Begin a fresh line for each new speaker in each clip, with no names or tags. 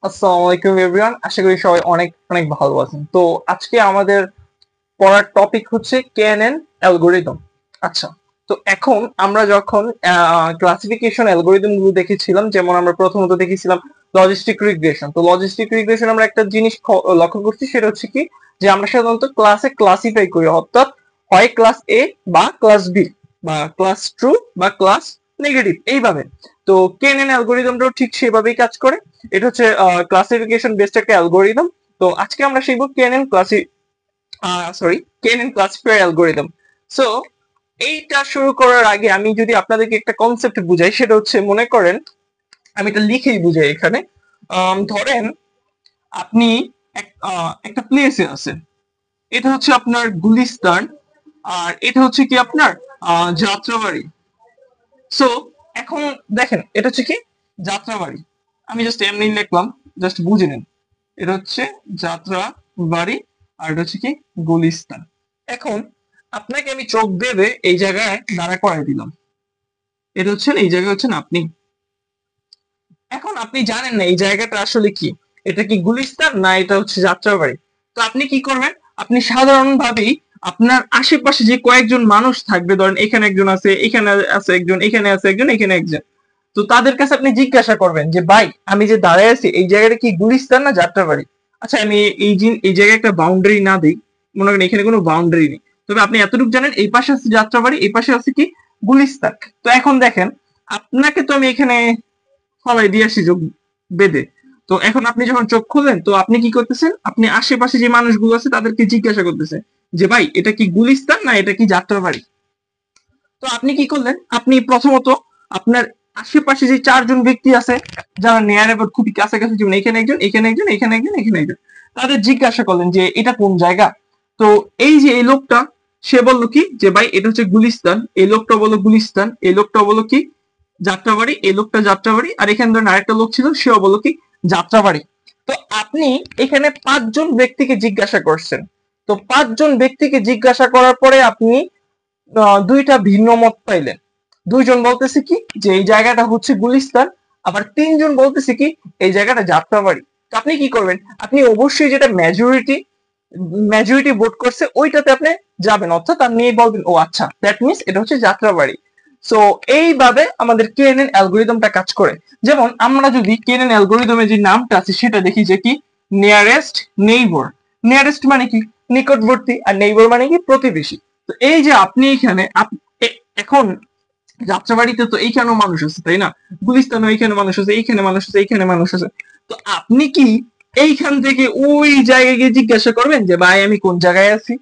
আসসালামু আলাইকুম এভরিওয়ান, আশা করি সবাই অনেক অনেক ভালো আছেন। তো আজকে আমাদের পড়ার টপিক হচ্ছে কেএনএন অ্যালগোরিদম। আচ্ছা, তো এখন আমরা যখন ক্লাসিফিকেশন অ্যালগোরিদম গুলো দেখেছিলাম, যেমন আমরা প্রথমত দেখেছিলাম লজিস্টিক রিগ্রেশন। তো লজিস্টিক রিগ্রেশন আমরা একটা জিনিস লক্ষ্য করছি, সেটা হচ্ছে কি, যে আমরা সাধারণত ক্লাসে ক্লাসিফাই করি, অর্থাৎ হয় ক্লাস এ বা ক্লাস বি বা ক্লাস ট্রু বা ক্লাস নেগেটিভ, এইভাবে। তো কেএনএন অ্যালগোরিদমটাও ঠিক সেভাবেই কাজ করে। এটা হচ্ছে ক্লাসিফিকেশন বেসড একটা অ্যালগোরিদম। তো আজকে আমরা শিখবো কেএনএন কেএনএন ক্লাসিফায়ার অ্যালগোরিদম। সো এইটা শুরু করার আগে আমি যদি আপনাদেরকে একটা কনসেপ্ট বুঝাই, সেটা হচ্ছে, মনে করেন আমি এটা লিখেই বুঝাই এখানে। ধরেন আপনি একটা প্লেসে আছেন। এটা হচ্ছে আপনার গুলিস্তান, আর এটা হচ্ছে কি আপনার যাত্রাবাড়ি। সো এখন দেখেন, এটা হচ্ছে কি যাত্রাবাড়ি। আমি জাস্ট এমনি লিখলাম, জাস্ট বুঝে নেন। এটা হচ্ছে যাত্রা বাড়ি, আর এটা হচ্ছে কি গুলিস্তান। এখন আপনাকে আমি চোখ দেবে এই জায়গায় দাঁড়া করাই দিলাম। এটা হচ্ছেন, এই জায়গায় হচ্ছেন আপনি। এখন আপনি জানেন না এই জায়গাটা আসলে কি, এটা কি গুলিস্তান না এটা হচ্ছে যাত্রাবাড়ি। তো আপনি কি করবেন, আপনি সাধারণভাবেই আপনার আশেপাশে যে কয়েকজন মানুষ থাকবে, ধরেন এখানে একজন আছে, এখানে আছে একজন, এখানে আছে একজন, এখানে একজন। তো তাদের কাছে আপনি জিজ্ঞাসা করবেন যে, ভাই আমি যে দাঁড়ায় আছি এই জায়গাটা কি গুলিস্তান না যাত্রাবাড়ি। আচ্ছা, আমি এই জায়গায় একটা বাউন্ডারি না দিই, মনে করেন এখানে কোনো বাউন্ডারি নেই, তবে আপনি এতটুকু জানেন এই পাশে আছে যাত্রাবাড়ি, এই পাশে আছে কি গুলিস্তান। তো এখন দেখেন, আপনাকে তো আমি এখানে ফলাই দিয়ে আসি চোখ বেঁধে। তো এখন আপনি যখন চোখ খুললেন, তো আপনি কি করতেছেন, আপনি আশেপাশে যে মানুষগুলো আছে তাদেরকে জিজ্ঞাসা করতেছেন যে, ভাই এটা কি গুলিস্তান না এটা কি যাত্রাবাড়ি। তো আপনি কি করলেন, আপনি প্রথমত আপনার আশেপাশে যে চারজন ব্যক্তি আছে, যারা নিয়ার অ্যাবাউট খুবই কাছাকাছি, যেমন এখানে একজন, এখানে একজন, এখানে একজন, এখানে একজন, তাদের জিজ্ঞাসা করলেন যে এটা কোন জায়গা। তো এই যে এই লোকটা, সে বললো কি যে ভাই এটা হচ্ছে গুলিস্তান, এই লোকটা বললো গুলিস্তান, এই লোকটা বললো কি যাত্রাবাড়ি, এই লোকটা যাত্রাবাড়ি, আর এখানে ধরেন আরেকটা লোক ছিল, সেও বললো কি যাত্রাবাড়ি। তো আপনি এখানে পাঁচজন ব্যক্তিকে জিজ্ঞাসা করছেন। তো পাঁচজন ব্যক্তিকে জিজ্ঞাসা করার পরে আপনি দুইটা ভিন্ন মত পাইলেন। দুইজন বলতেছে কি যে এই জায়গাটা হচ্ছে গুলিস্তান, আবার তিনজন বলতেছে কি এই জায়গাটা যাত্রাবাড়ি। তো আপনি কি করবেন, আপনি অবশ্যই যেটা মেজরিটি ভোট করছে ওইটাতে আপনি যাবেন, অর্থাৎ আপনি বলবেন ও আচ্ছা, দ্যাট মিনস এটা হচ্ছে যাত্রাবাড়ি। সো এইভাবে আমাদের কেএনএন অ্যালগোরিদমটা কাজ করে। যেমন আমরা যদি কেএনএন অ্যালগোরিদমের যে নামটা আছে সেটা দেখি, যে কি নিয়ারেস্ট নেইবর। নিয়ারেস্ট মানে কি নিকটবর্তী, আর নেইবর মানে কি প্রতিবেশী। তো এই যে আপনি এখানে এখন যাত্রাবাড়িতে তো এইখানেও মানুষ আছে, তাই না? গুলিস্তানও এইখানে মানুষ আছে, এইখানে মানুষ আছে, এইখানে মানুষ আছে। তো আপনি কি এইখান থেকে ওই জায়গায় গিয়ে জিজ্ঞাসা করবেন যে ভাই আমি কোন জায়গায় আছি?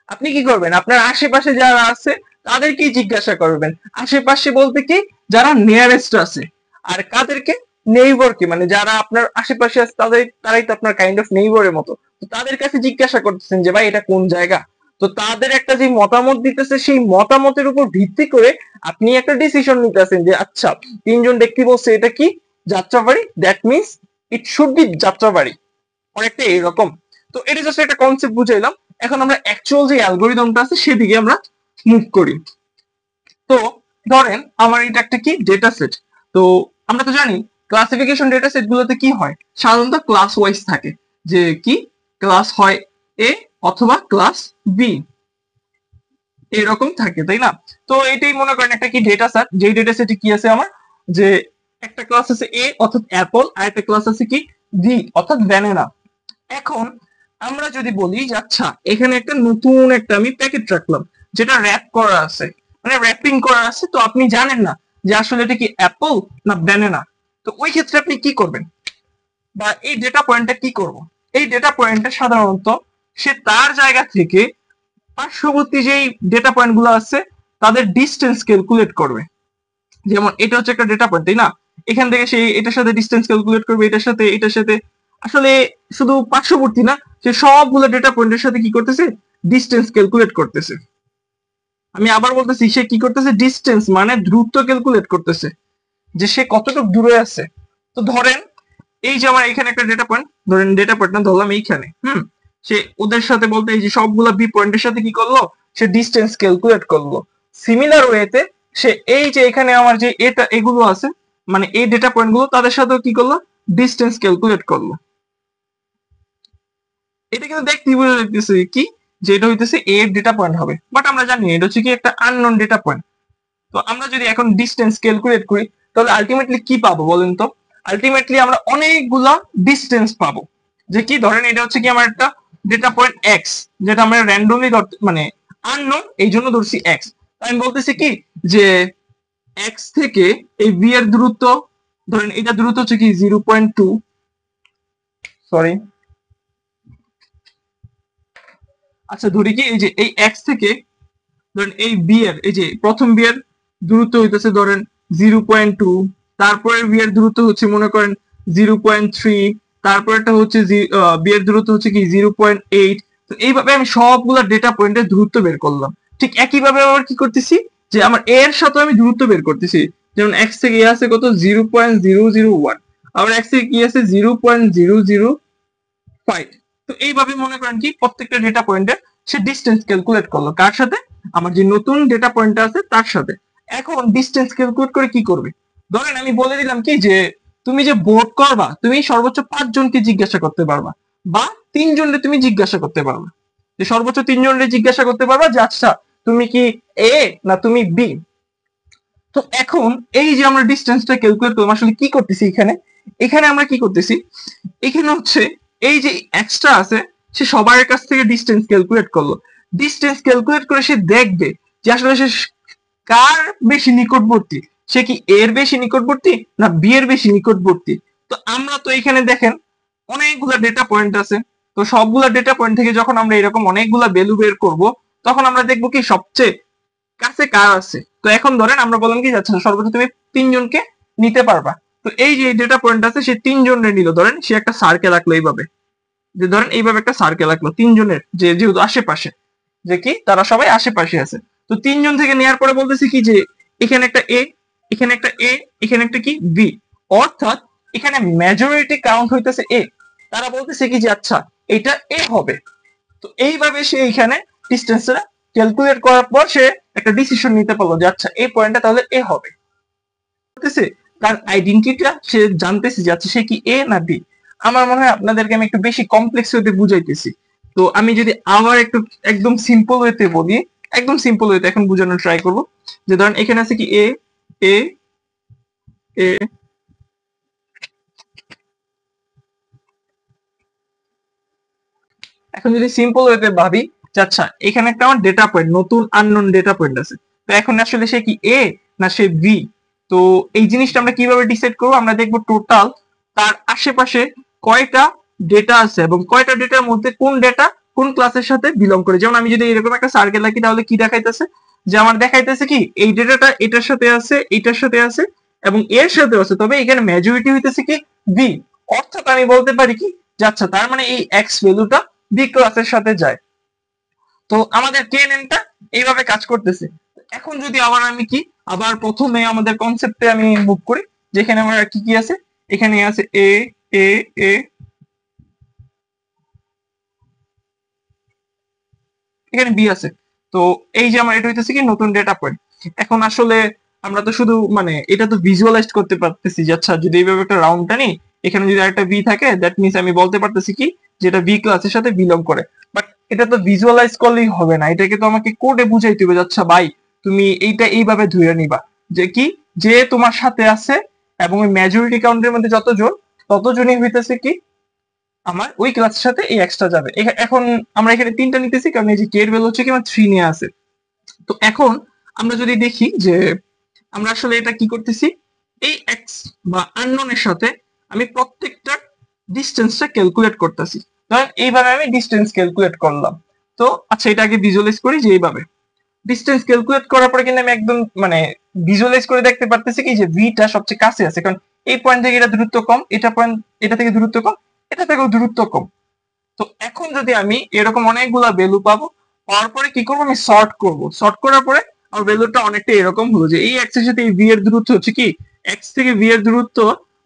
আপনি কি করবেন, আপনার আশেপাশে যারা আছে তাদেরকেই জিজ্ঞাসা করবেন। আশেপাশে বলতে কি, যারা নিয়ারেস্ট আছে। আর কাদেরকে, নেইবরকে, মানে যারা আপনার আশেপাশে আছে তারাই তো আপনার কাইন্ড অফ নেইবরের মতো। তো তাদের কাছে জিজ্ঞাসা করতেছেন যে ভাই এটা কোন জায়গা। তো তাদের একটা যে মতামত দিতেছে, সেই মতামতের উপর ভিত্তি করে আপনি একটা ডিসিশন নিতেছেন যে আচ্ছা, তিনজন ব্যক্তি বলছে এটা কি Jatrabari, that means it should be Jatrabari, অনেকটা এইরকম। তো এটা জাস্ট একটা কনসেপ্ট বুঝাইলাম। এখন আমরা অ্যাকচুয়াল যে অ্যালগোরিদমটা আছে সেদিকে আমরা মুভ করি। তো ধরেন আমার এটা একটা কি ডেটা সেট। তো আমরা তো জানি ক্লাসিফিকেশন ডেটা সেট গুলোতে কি হয়, সাধারণত ক্লাস ওয়াইজ থাকে, যে কি ক্লাস হয় এ অথবা ক্লাস বি, এরকম থাকে, তাই না? তো এটাই মনে করেন একটা কি ডেটা সেট, যেই ডেটা সেটে কি আছে আমার, যে একটা ক্লাস আছে এ অর্থাৎ অ্যাপল, আর একটা ক্লাস আছে কি বি অর্থাৎ ব্যানানা। এখন আমরা যদি বলি যে আচ্ছা, এখানে একটা নতুন একটা আমি প্যাকেট রাখলাম, যেটা র্যাপ করা আছে, মানে র্যাপিং করা আছে। তো আপনি জানেন না যে আসলে এটা কি অ্যাপল না ব্যানানা। তো ওই ক্ষেত্রে আপনি কি করবেন, বা এই ডেটা পয়েন্টটা কি করব, এই ডেটা পয়েন্টটা সাধারণত সে তার জায়গা থেকে পার্শ্ববর্তী যেই ডেটা পয়েন্ট গুলো আছে তাদের ডিস্টেন্স ক্যালকুলেট করবে। যেমন এটা হচ্ছে একটা ডেটা পয়েন্ট, তাই না? এখান থেকে সে এটার সাথে ডিস্টেন্স ক্যালকুলেট করবে, এটার সাথে এটার সাথে, আসলে শুধু পার্শ্ববর্তী না, সে সবগুলো ডেটা পয়েন্টের সাথে কি করতেছে, ডিস্টেন্স ক্যালকুলেট করতেছে। আমি আবার বলতেছি, সে কি করতেছে, ডিস্টেন্স মানে দূরত্ব ক্যালকুলেট করতেছে, যে সে কতটুকু দূরে আছে। তো ধরেন এই যে আমার এখানে একটা ডেটা পয়েন্ট, ধরেন ডেটা পয়েন্ট না ধরলাম এইখানে, সে ওদের সাথে বলতে এই যে সবগুলা বি পয়েন্টের সাথে কি করলো, সে ডিস্টেন্স ক্যালকুলেট করলো। সিমিলার ওয়েতে সে এই যে এখানে আমার যে এটা এগুলো আছে, মানে এই ডেটা পয়েন্ট গুলো তাদের সাথেও কি করলো, ডিস্টেন্স ক্যালকুলেট করলো। এটা কিন্তু দেখতেই বোঝা যাইতেছে কি যে এটা হইতেছে এ এর ডেটা পয়েন্ট হবে, বাট আমরা জানি এটা হচ্ছে কি একটা আননোন ডেটা পয়েন্ট। তো আমরা যদি এখন ডিস্টেন্স ক্যালকুলেট করি তাহলে আলটিমেটলি কি পাবো বলেন তো? আলটিমেটলি আমরা অনেকগুলা ডিস্টেন্স পাবো। যে কি ধরেন এটা হচ্ছে কি আমার একটা ডেটা পয়েন্ট এক্স, যেটা আমরা র্যান্ডমলি মানে আননোন এই জন্য ধরছি এক্স। আমি বলতেছি কি যে এক্স থেকে এই বি এর দূরত্ব, ধরেন এটা দূরত্ব হচ্ছে কি 0.2, সরি, আচ্ছা ধরি কি এই যে এই এক্স থেকে ধরেন এই বি এর এই যে প্রথম বি এর দূরত্ব হইতেছে ধরেন 0.2, তারপরে বি এর দূরত্ব হচ্ছে মনে করেন 0.3, তারপরেটা হচ্ছে বি এর দূরত্ব হচ্ছে কি 0.8। তো এইভাবে আমি সবগুলা ডেটা পয়েন্টের দূরত্ব বের করলাম। ঠিক একইভাবে আবার কি করতেছি যে আমার এ এর সাথে আমি দূরত্ব বের করতেছি। যেমন এক্স থেকে এ আছে কত 0.001, আবার এক্স থেকে কি আছে 0.005। তো এইভাবে মনে করেন কি প্রত্যেকটা ডেটা পয়েন্টের সে ডিস্টেন্স ক্যালকুলেট করলো কার সাথে, আমার যে নতুন ডেটা পয়েন্টটা আছে তার সাথে। এখন ডিস্টেন্স ক্যালকুলেট করে কি করবে? ধরেন আমি বলে দিলাম কি যে তুমি যে বোর্ড করবা তুমি সর্বোচ্চ 5 জনকে জিজ্ঞাসা করতে পারবা, বা 3 জনকে তুমি জিজ্ঞাসা করতে পারবা, যে সর্বোচ্চ 3 জনকে জিজ্ঞাসা করতে পারবা যে আচ্ছা তুমি কি এ না তুমি বি। তো এখন এই যে আমরা ডিস্টেন্সটা ক্যালকুলেট করলাম আসলে কি করতেছি এখানে, এখানে আমরা কি করতেছি, এখানে হচ্ছে এই যে এক্সট্রা আছে সে সবার কাছ থেকে ডিস্টেন্স ক্যালকুলেট করলো। ডিস্টেন্স ক্যালকুলেট করে সে দেখবে যে আসলে সে কার বেশি নিকটবর্তী, সে কি এর বেশি নিকটবর্তী না বি এর বেশি নিকটবর্তী। তো আমরা তো এখানে দেখেন অনেকগুলা ডেটা পয়েন্ট আছে, তো সবগুলা ডেটা পয়েন্ট থেকে যখন আমরা এরকম অনেকগুলা ভ্যালু বের করব তখন আমরা দেখবো কি সবচেয়ে কাছে কার আছে। তো এখন ধরেন আমরা বললাম কি যাচ্ছে সর্বোচ্চ তুমি 3 জনকে নিতে পারবা। তো এই যে ডেটা পয়েন্ট আছে সে 3 জনের নিল, ধরেন সে একটা সার্কেল আঁকলো এইভাবে, যে ধরেন এইভাবে একটা সার্কেল আঁকলো 3 জনের, যে যেহেতু আশেপাশে, যে কি তারা সবাই আশেপাশে আছে। তো 3 জন থেকে নেওয়ার পরে বলতেছি কি যে এখানে একটা এ, এখানে একটা এ, এখানে একটা কি বি, অর্থাৎ এখানে মেজরিটি কাউন্ট হইতেছে এ। তারা বলতেছে কি যে আচ্ছা এটা এ হবে। তো এইভাবে সে এখানে ডিস্টেন্সটা ক্যালকুলেট করার পর সে একটা ডিসিশন নিতে পারলো যে আচ্ছা এই পয়েন্টটা তাহলে এ হবে। বুঝতেছে? তার আইডেন্টিটিটা সে জানতেছে যে আচ্ছা সে কি এ না বি। আমার মনে হয় আপনাদেরকে আমি একটু বেশি কমপ্লেক্স ওয়েতে বুঝাইতেছি। তো আমি যদি আবার একটু একদম সিম্পল ওয়েতে বলি, একদম সিম্পল ওয়েতে এখন বোঝানোর ট্রাই করব। যে ধরেন এখানে আছে কি এ এ এ, এখন যদি সিম্পল ওয়েতে ভাবি যে আচ্ছা এখানে একটা আমার ডেটা পয়েন্ট নতুন আননোন ডেটা পয়েন্ট আছে, তো এখন আসলে সে কি এ না সে বি। তো এই জিনিসটা আমরা কিভাবে ডিসাইড করবো, আমরা দেখবো টোটাল তার আশেপাশে কয়টা ডেটা আছে এবং কয়টা ডেটার মধ্যে কোন ডেটা কোন ক্লাসের সাথে বিলং করে। যেমন আমি যদি এরকম একটা সার্কেল আঁকি তাহলে কি দেখাইতেছে, যে আমার দেখাইতেছে কি এই ডেটাটা এটার সাথে আছে এটার সাথে আছে এবং এর সাথে আছে, তবে এখানে মেজরিটি হইতেছে কি বি। অর্থাৎ আমি বলতে পারি কি যে আচ্ছা তার মানে এই এক্স ভ্যালুটা বি ক্লাসের সাথে যায়। তো আমাদের কেএনএনটা এইভাবে কাজ করতেছে। এখন যদি আবার আমি কি আবার প্রথমে আমাদের কনসেপ্টে আমি মুভ করি, যেখানে আমার কি কি আছে, এখানে আছে এ এ এ, এখানে বি আছে। তো এই যে আমার এটা হইতেছে কি নতুন ডেটা পয়েন্ট। এখন আসলে আমরা তো শুধু মানে এটা তো ভিজুয়ালাইজ করতে পারতেছি যে আচ্ছা যদি এইভাবে একটা রাউন্ড টানি এখানে যদি একটা বি থাকে দ্যাট মিনস আমি বলতে পারতেছি কি যেটা বি ক্লাসের সাথে বিলং করে। বাট এটা তো ভিজুয়ালাইজ করলেই হবে না, এটাকে তো আমাকে কোডে বুঝাইতে হবে যে আচ্ছা ভাই তুমি এইটা এইভাবে ধরে নিবা যে কি যে তোমার সাথে আছে এবং ওই মেজরিটি কাউন্টের মধ্যে যতজন ততজনই হইতেছে কি আমার ওই ক্লাসের সাথে এই এক্সট্রা যাবে। এখন আমরা এখানে 3টা নিতেছি কারণ এই যে কে এর ভ্যালু হচ্ছে কি আমার 3 নিয়ে আছে। তো এখন আমরা যদি দেখি যে আমরা আসলে এটা কি করতেছি, এই এক্স বা আননোনের সাথে আমি প্রত্যেকটা ডিস্টেন্সটা ক্যালকুলেট করতেছি। ধরেন এইভাবে আমি ডিস্টেন্স ক্যালকুলেট করলাম। তো আচ্ছা এটা আগে ভিজুয়ালাইজ করি যে এইভাবে ডিস্টেন্স ক্যালকুলেট করার পরে কিন্তু আমি একদম মানে ভিজুয়ালাইজ করে দেখতে পারতেছি কি যে ভিটা সবচেয়ে কাছে আছে, কারণ এই পয়েন্ট থেকে এটা দূরত্ব কম, এটা পয়েন্ট এটা থেকে দূরত্ব কম, এটা থেকেও দূরত্ব কম। তো এখন যদি আমি এরকম অনেকগুলা ভ্যালু পাবো, পাওয়ার পরে কি করবো আমি সর্ট করব, সর্ট করার পরে আমার ভ্যালুটা অনেকটা এরকম হলো যে এই এক্স এর সাথে এই ভি এর দূরত্ব হচ্ছে কি এক্স থেকে ভি এর দূরত্ব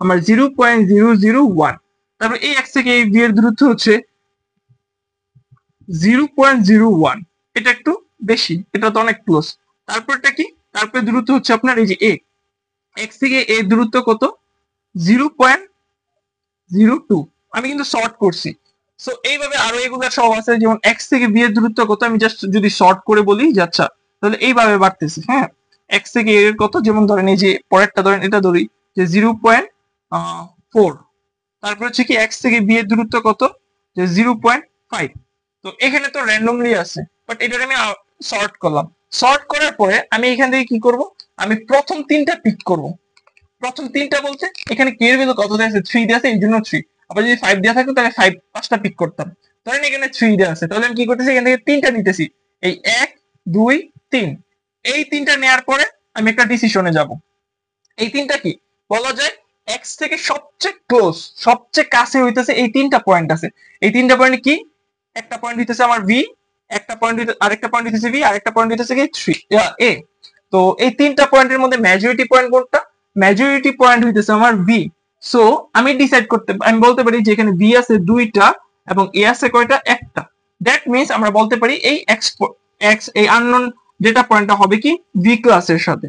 আমার 0.001, তারপর এই এক্স থেকে এই ভি এর দূরত্ব হচ্ছে 0.01, এটা একটু বেশি, এটা তো অনেক ক্লোজ। তারপরটা কি, তারপরে দূরত্ব হচ্ছে আপনার এই যে এ, এক্স থেকে এর দূরত্ব কত 0.01, 0.02 আমি কিন্তু শর্ট করছি। সো এইভাবে আরো এগুলো সব আছে, যেমন x থেকে b এর দূরত্ব কত, আমি জাস্ট যদি শর্ট করে বলি যে আচ্ছা তাহলে এইভাবে বাড়তেছে। হ্যাঁ, x থেকে a এর কত, যেমন ধরেন এই যে পরেরটা ধরেন এটা ধরি যে 0.4, তারপর হচ্ছে কি x থেকে b এর দূরত্ব কত, যে 0.5। তো এখানে তো র্যান্ডমলি আছে, বাট এটা আমি শর্ট করলাম। শর্ট করার পরে আমি এখান থেকে কি করব, আমি প্রথম তিনটা পিক করব। প্রথম তিনটা বলতে এখানে কে এর ভ্যালু কত দেওয়া আছে, 3 দেওয়া আছে, এই জন্য 3। আবার যদি 5 দেওয়া থাকতো তাহলে 5টা পিক করতাম। ধরেন এখানে 3 দেওয়া আছে, তাহলে আমি কি করতেছি, এখান থেকে তিনটা নিতেছি, এই 1 2 3। এই তিনটা নেওয়ার পরে আমি একটা ডিসিশনে যাব। এই তিনটা কি বলা যায়, এক্স থেকে সবচেয়ে ক্লোজ, সবচেয়ে কাছে হইতেছে এই তিনটা পয়েন্ট আছে। এই তিনটা পয়েন্ট কি, একটা পয়েন্ট হইতেছে আমার ভি, একটা পয়েন্ট আরেকটা পয়েন্ট হইতেছে ভি, আরেকটা পয়েন্ট হইতেছে কি 3 এ। তো এই তিনটা পয়েন্টের মধ্যে মেজরিটি পয়েন্ট কোনটা, মেজরিটি পয়েন্ট হইতেছে আমার ভি। সো আমি ডিসাইড করতে, আমি বলতে পারি যে এখানে ভি আছে দুইটা এবং এ আছে কয়টা, একটা। দ্যাট মিনস আমরা বলতে পারি এই এক্স এই আননোন ডেটা পয়েন্টটা হবে কি ভি ক্লাসের সাথে।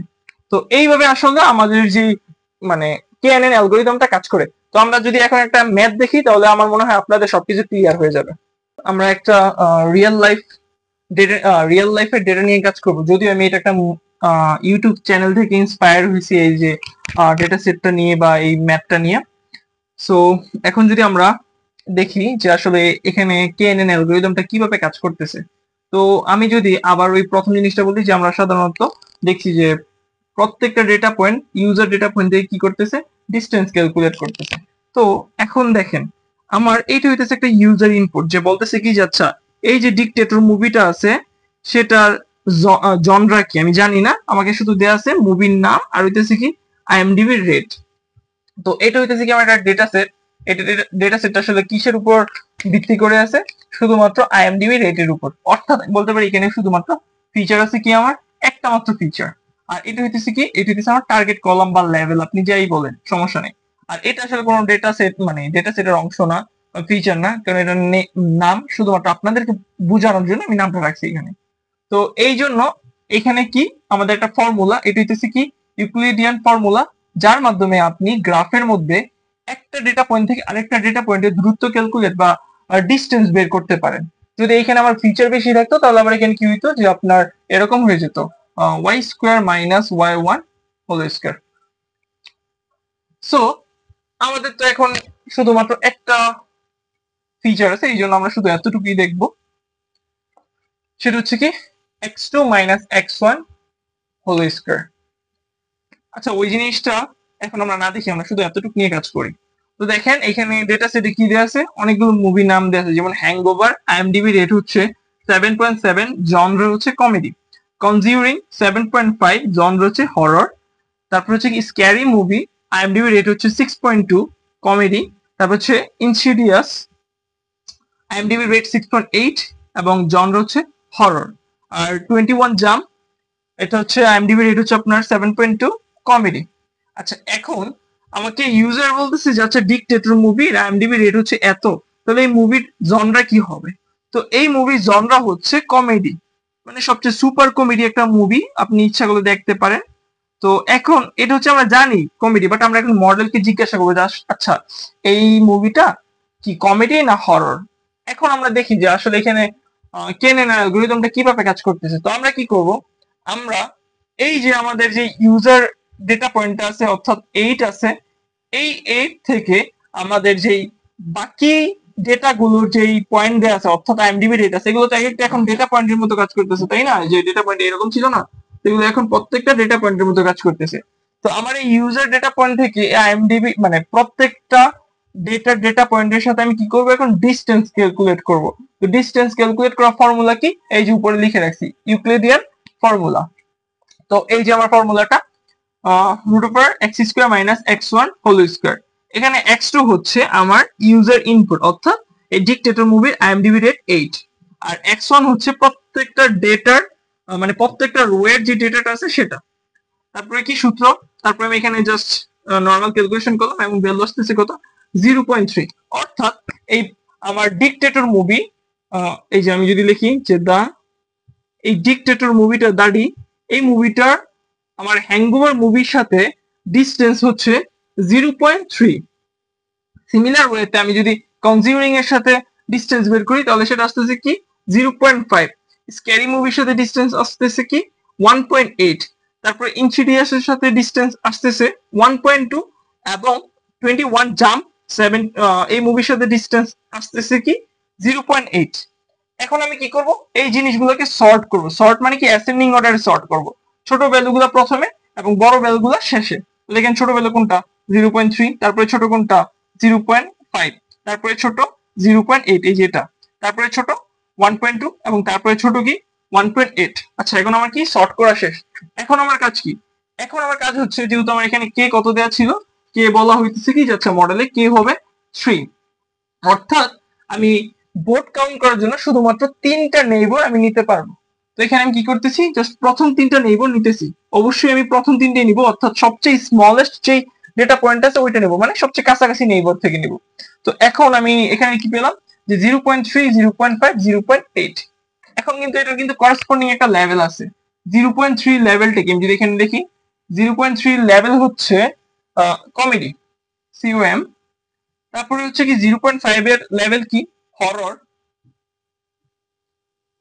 তো এইভাবে আসলে আমাদের যে মানে কেএনএন অ্যালগরিদমটা কাজ করে। তো আমরা যদি এখন একটা ম্যাথ দেখি তাহলে আমার মনে হয় আপনাদের সবকিছু ক্লিয়ার হয়ে যাবে। আমরা একটা রিয়েল লাইফ ডেটা, রিয়েল লাইফের ডেটা নিয়ে কাজ করব। যদিও আমি এটা একটা ইউটিউব চ্যানেল থেকে ইন্সপায়ার হয়েছি এই যে ডেটা সেটটা নিয়ে বা এই ম্যাথটা নিয়ে। সো এখন যদি আমরা দেখি যে আসলে এখানে কেএনএন অ্যালগরিদমটা কিভাবে কাজ করতেছে। তো আমি যদি আবার ওই প্রথম জিনিসটা বলি যে আমরা সাধারণত দেখছি যে প্রত্যেকটা data point user data point থেকে কি করতেছে, ডিস্টেন্স ক্যালকুলেট করতেছে। তো এখন দেখেন আমার এইটা হইতেছে একটা ইউজার ইনপুট, যে বলতেছে কি যে আচ্ছা এই যে ডিকটেটর মুভিটা আছে সেটার জনরা কি আমি জানি না, আমাকে শুধু দেয়া আছে মুভির নাম আর হইতেছে কি আইএমডিবি রেট। তো এটা হইতেছে কি আমার একটা ডেটা সেট। এটা ডেটা সেটটা আসলে কিসের উপর ভিত্তি করে আছে, শুধুমাত্র আইএমডিবি রেটের উপর। অর্থাৎ বলতে পারি এখানে শুধুমাত্র ফিচার আছে কি আমার একটা মাত্র ফিচার। আর এটা হইতেছে কি, এটা হইতেছে আমার টার্গেট কলাম বা লেভেল, আপনি যাই বলেন সমস্যা নেই। আর এটা আসলে কোনো ডেটা সেট মানে ডেটা সেটের অংশ না, ফিচার না, কারণ এটা নাম শুধুমাত্র আপনাদেরকে বোঝানোর জন্য আমি নামটা রাখছি এখানে। তো এই জন্য এখানে কি আমাদের একটা ফর্মুলা, এটা হইতেছে কি ইউক্লিডিয়ান ফর্মুলা, যার মাধ্যমে আপনি গ্রাফের মধ্যে একটা ডেটা পয়েন্ট থেকে আরেকটা ডেটা পয়েন্টের দূরত্ব ক্যালকুলেট বা ডিস্টেন্স বের করতে পারেন। যদি এখানে আমার ফিচার বেশি থাকতো তাহলে আমার এখানে কি হইতো যে আপনার এরকম হয়ে যেত y square minus y one whole square. So আমাদের তো এখন শুধুমাত্র একটা ফিচার আছে, এই জন্য আমরা শুধু এতটুকুই দেখবো, সেটা হচ্ছে কি x two minus x one whole square. আচ্ছা ওই জিনিসটা এখন আমরা না দেখি, আমরা শুধু এতটুকু নিয়ে কাজ করি। তো দেখেন এখানে ডেটা সেটে কি দেওয়া আছে, অনেকগুলো মুভি নাম দেওয়া আছে, যেমন হ্যাংওভার, আইএমডিবি রেট হচ্ছে 7.7, জনরা হচ্ছে কমেডি। কনজিউরিং 7.5, জনরা হচ্ছে হরর। তারপর হচ্ছে কি স্ক্যারি মুভি, আইএমডিবি রেট হচ্ছে 6.2, কমেডি। তারপর হচ্ছে ইনসিডিয়াস, আইএমডিবি রেট 6.8 এবং জনরা হচ্ছে হরর। আর 21 জাম্প, এটা হচ্ছে আইএমডিবি রেট হচ্ছে আপনার 7.2, কমেডি। আচ্ছা এখন আমাকে ইউজার বলতেছে যে আচ্ছা ডিকটেটর মুভির আইএমডিবি রেট হচ্ছে এত, তাহলে এই মুভির জনরা কি হবে। তো এই মুভির জনরা হচ্ছে কমেডি, মানে সবচেয়ে সুপার কমেডি একটা মুভি, আপনি ইচ্ছা করলে দেখতে পারেন। তো এখন এটা হচ্ছে আমরা জানি কমেডি, বাট আমরা এখন মডেলকে জিজ্ঞাসা করবো যে আচ্ছা এই মুভিটা কি কমেডি না হরর। এখন আমরা দেখি যে আসলে এখানে কেনেন অ্যালগরিদমটা কিভাবে কাজ করতেছে। তো আমরা কি করব, আমরা এই যে আমাদের যে ইউজার ডেটা পয়েন্ট আছে অর্থাৎ 8 আছে, এই 8 থেকে আমাদের যেই বাকি ডেটা গুলোর যেই পয়েন্ট দেওয়া আছে অর্থাৎ আইএমডিবি রেট আছে, এগুলো তো এক একটা এখন ডেটা পয়েন্টের মতো কাজ করতেছে, তাই না? যে ডেটা পয়েন্ট এরকম ছিল না, এগুলো এখন প্রত্যেকটা ডেটা পয়েন্টের মতো কাজ করতেছে। তো আমার এই ইউজার ডেটা পয়েন্ট থেকে আইএমডিবি মানে প্রত্যেকটা ডেটা পয়েন্টের সাথে আমি কি করব, এখন ডিস্টেন্স ক্যালকুলেট করব। তো ডিস্টেন্স ক্যালকুলেট করার ফর্মুলা কি, এই যে উপরে লিখে রাখছি ইউক্লিডিয়ান ফর্মুলা। তো এই যে আমার ফর্মুলাটা root over x square minus x one whole square. এখানে এক্স টু হচ্ছে আমার ইউজার ইনপুট অর্থাৎ এই ডিকটেটর মুভির আইএমডিবি রেট 8, আর এক্স ওয়ান হচ্ছে প্রত্যেকটা ডেটার মানে প্রত্যেকটা রো এর যে ডেটাটা আছে সেটা। তারপরে কি সূত্র, তারপরে আমি এখানে জাস্ট নর্মাল ক্যালকুলেশন করলাম এবং ভ্যালু আসতেছে কত 0.3। অর্থাৎ এই আমার ডিকটেটর মুভি, এই যে আমি যদি লিখি যে দা এই ডিকটেটর মুভিটা দাডি, এই মুভিটার আমার হ্যাংওভার মুভির সাথে ডিস্টেন্স হচ্ছে 0.3। সিমিলার ওয়েতে আমি যদি কনজিউরিং এর সাথে ডিস্টেন্স বের করি তাহলে সেটা আসতেছে কি 0.5, স্ক্যারি মুভির সাথে ডিস্টেন্স আসতেছে কি 1.8, তারপরে ইনসিডিয়াস এর সাথে ডিস্টেন্স আসতেছে 1.2 এবং 21 জাম্প 7 এই মুভির সাথে ডিস্টেন্স আসতেছে কি 0.8। এখন আমি কি করব, এই জিনিসগুলোকে সর্ট করব। সর্ট মানে কি অ্যাসেন্ডিং অর্ডারে সর্ট করব, ছোট ভ্যালুগুলো প্রথমে এবং বড় ভ্যালুগুলো শেষে। দেখেন ছোট ভ্যালু কোনটা 0.3, তারপরে ছোট কোনটা 0.5, তারপরে ছোট 0.8 এই যেটা, তারপরে ছোট 1.2 এবং তারপরে ছোট কি 1.8। আচ্ছা এখন আমার কি সর্ট করা শেষ। এখন আমার কাজ কি, এখন আমার কাজ হচ্ছে যেহেতু আমার এখানে কে কত দেওয়া ছিল, কে বলা হইতেছে কি যাচ্ছে মডেলে কে হবে 3, অর্থাৎ আমি বোর্ড কাউন্ট করার জন্য শুধুমাত্র 3টা নেইবার আমি নিতে পারবো। তো এখানে আমি কি করতেছি, জাস্ট প্রথম 3টা নেইবার নিতেছি। অবশ্যই আমি প্রথম 3টে নিব, অর্থাৎ সবচেয়ে স্মলেস্ট যে ডেটা পয়েন্ট আছে ওইটা নেব, মানে সবচেয়ে কাছাকাছি নেইবার থেকে নিব। তো এখন আমি এখানে কি পেলাম যে 0.3, 0.5, 0.8। এখন কিন্তু এটা কিন্তু করেসপন্ডিং একটা লেভেল আছে। 0.3 লেভেলটা কি আমি যদি এখানে দেখি, 0.3 লেভেল হচ্ছে কমেডি, সিওএম। তারপরে হচ্ছে কি 0.5 এর লেভেল কি হরর,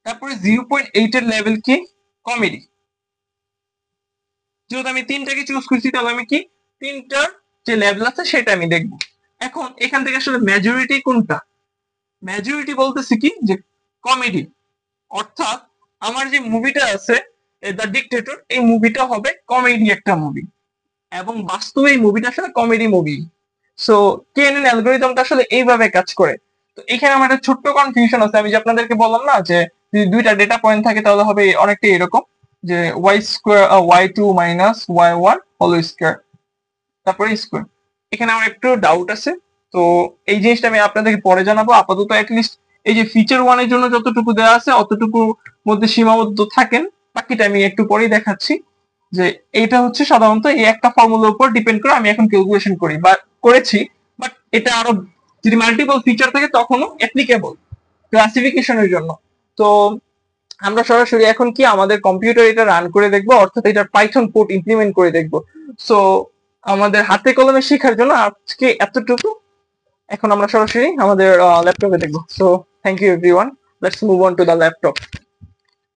তারপরে 0.8 এর লেভেল কি কমেডি। যেহেতু আমি 3টাকে চুজ করছি তাহলে আমি কি 3টার যে লেভেল আছে সেটা আমি দেখব। এখন এখান থেকে আসলে মেজরিটি কোনটা, মেজরিটি বলতেছি কি যে কমেডি, অর্থাৎ আমার যে মুভিটা আছে দ্য ডিক্টেটর, এই মুভিটা হবে কমেডি একটা মুভি এবং বাস্তবে এই মুভিটা আসলে কমেডি মুভি। সো কেএনএন অ্যালগরিদমটা আসলে এইভাবে কাজ করে। তো এখানে আমার একটা ছোট্ট কনফিউশন আছে, আমি যে আপনাদেরকে বললাম না যে যদি দুইটা ডেটা পয়েন্ট থাকে তাহলে হবে অনেকটা এরকম যে y square y2 minus y1 whole square তারপরে স্কোয়ার। এখানে আমার একটু ডাউট আছে, তো এই জিনিসটা আমি আপনাদেরকে পরে জানাবো। আপাতত অ্যাটলিস্ট এই যে ফিচার ওয়ানের জন্য যতটুকু দেওয়া আছে অতটুকু মধ্যে সীমাবদ্ধ থাকেন, বাকিটা আমি একটু পরেই দেখাচ্ছি। যে এইটা হচ্ছে সাধারণত এই একটা ফর্মুলার উপর ডিপেন্ড করে আমি এখন ক্যালকুলেশন করি বা করেছি, বাট এটা আরো যদি মাল্টিপল ফিচার থাকে তখনও অ্যাপ্লিকেবল ক্লাসিফিকেশনের জন্য। তো আমরা সরাসরি এখন কি আমাদের কম্পিউটার এটা রান করে দেখবো, অর্থাৎ এটার পাইথন কোড ইমপ্লিমেন্ট করে দেখবো। সো আমাদের হাতে কলমে শেখার জন্য আজকে এতটুকু। এখন আমরা সরাসরি আমাদের ল্যাপটপে দেখবো। So thank you everyone, let's move on to the laptop.